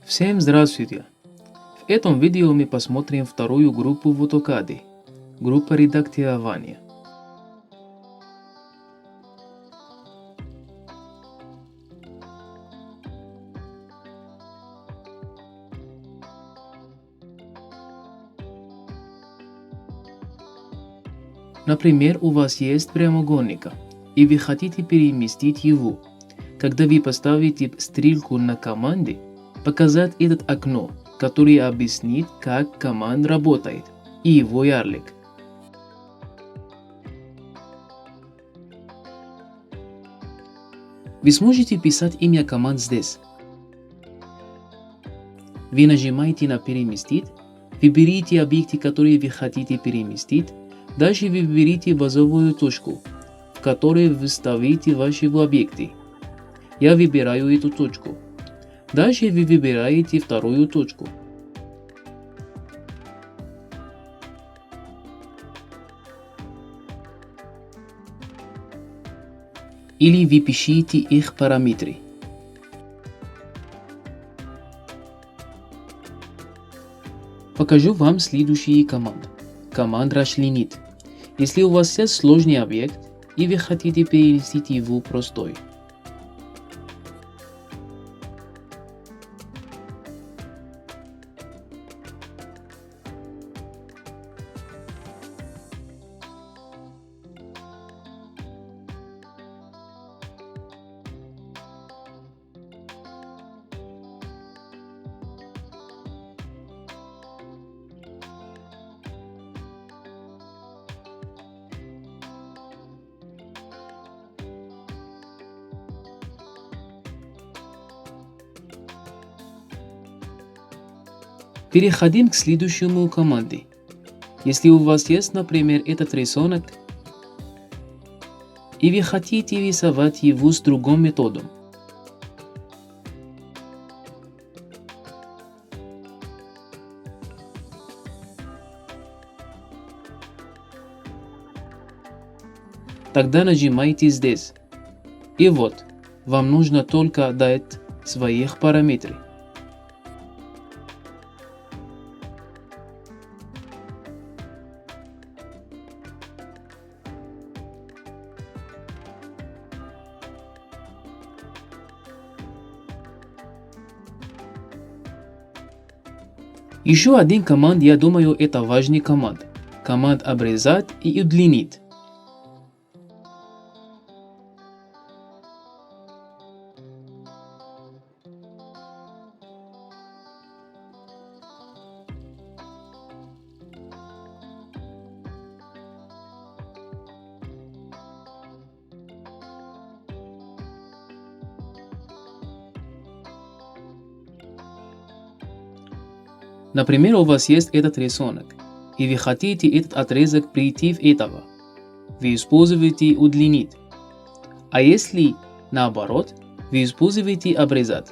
Всем здравствуйте! В этом видео мы посмотрим вторую группу в Autocad, группа редактирования. Например, у вас есть прямоугольник, и вы хотите переместить его. Когда вы поставите стрелку на команде, показать это окно, которое объяснит, как команда работает, и его ярлык. Вы сможете писать имя команд здесь. Вы нажимаете на «Переместить», выберите объекты, которые вы хотите переместить, дальше выберите базовую точку, в которой вы ставите ваши объекты. Я выбираю эту точку. Дальше вы выбираете вторую точку. Или вы пишите их параметры. Покажу вам следующие команды. Команда расчленит. Если у вас есть сложный объект, и вы хотите перенести его простой. Переходим к следующему команде. Если у вас есть, например, этот рисунок, и вы хотите рисовать его с другим методом. Тогда нажимайте здесь. И вот, вам нужно только дать своих параметров. Еще один команд, я думаю, это важный команд. Команд обрезать и удлинить. Например, у вас есть этот рисунок, и вы хотите этот отрезок прийти в этого. Вы используете удлинить. А если наоборот, вы используете обрезать.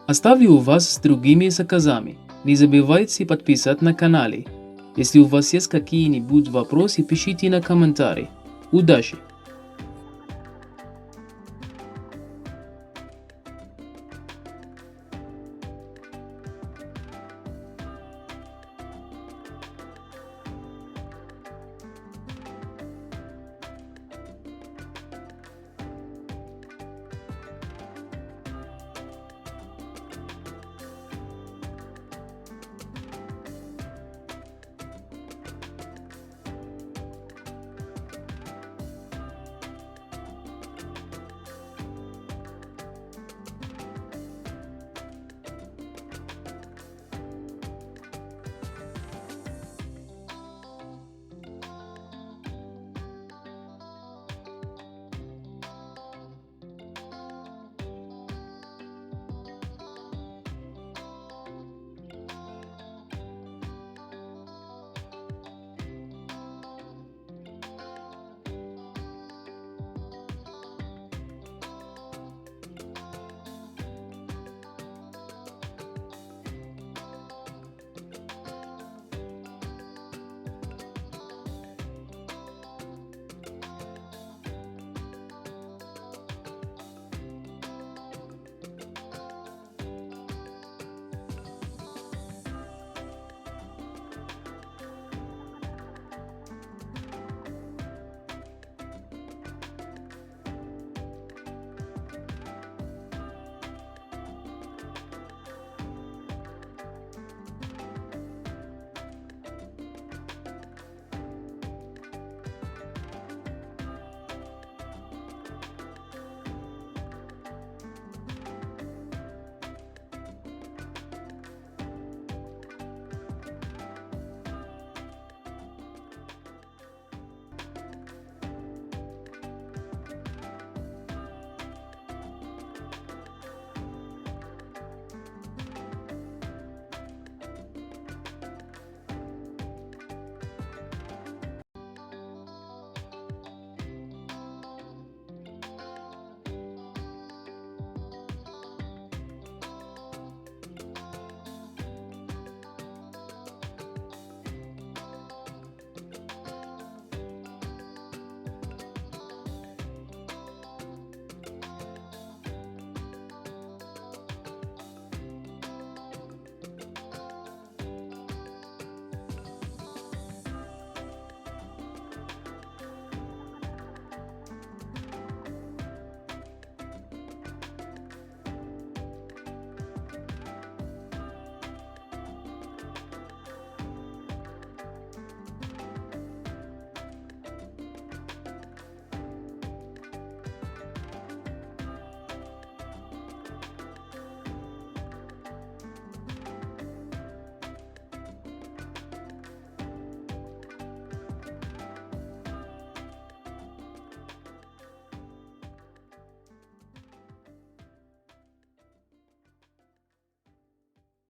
Оставлю вас с другими заказами. Не забывайте подписаться на канале. Если у вас есть какие-нибудь вопросы, пишите на комментарии. Удачи!